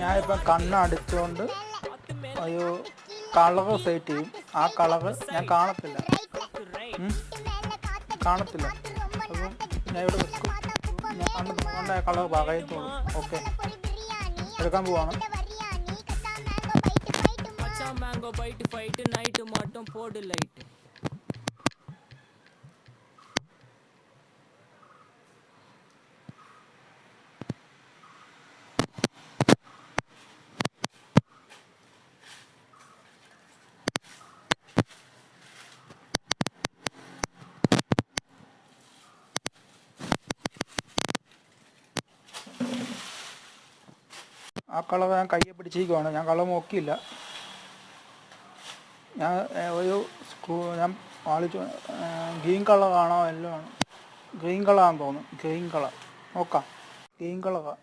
ഞാനിപ്പം കണ്ണടച്ചുകൊണ്ട് ഒരു colour set ചെയ്യും. ആ കളറ് ഞാൻ കാണത്തില്ല. അപ്പം ഞാൻ ഇവിടെ വെക്കും. ഞാൻ കണ്ടുകൊണ്ട് ആ കളർ പറയത്തുള്ളൂ. ഓക്കെ, എടുക്കാൻ പോവാണ്. മാംഗോ ബൈറ്റ് ഫൈറ്റ് നൈറ്റ് மட்டும் போடு லைட். ആ കളർ ഞാൻ കയ്യെ പിടിച്ചിരിക്കുവാണ്. ഞാൻ കളർ നോക്കിയില്ല. ഞാൻ ഒരു ഞാൻ ആളിച്ചു. ഗ്രീൻ കളറാണോ എല്ലാം ആണ്. ഗ്രീൻ കളറാണെന്ന് തോന്നുന്നു. ഗ്രീൻ കളർ നോക്കാം. ഗ്രീൻ കളറാണ്.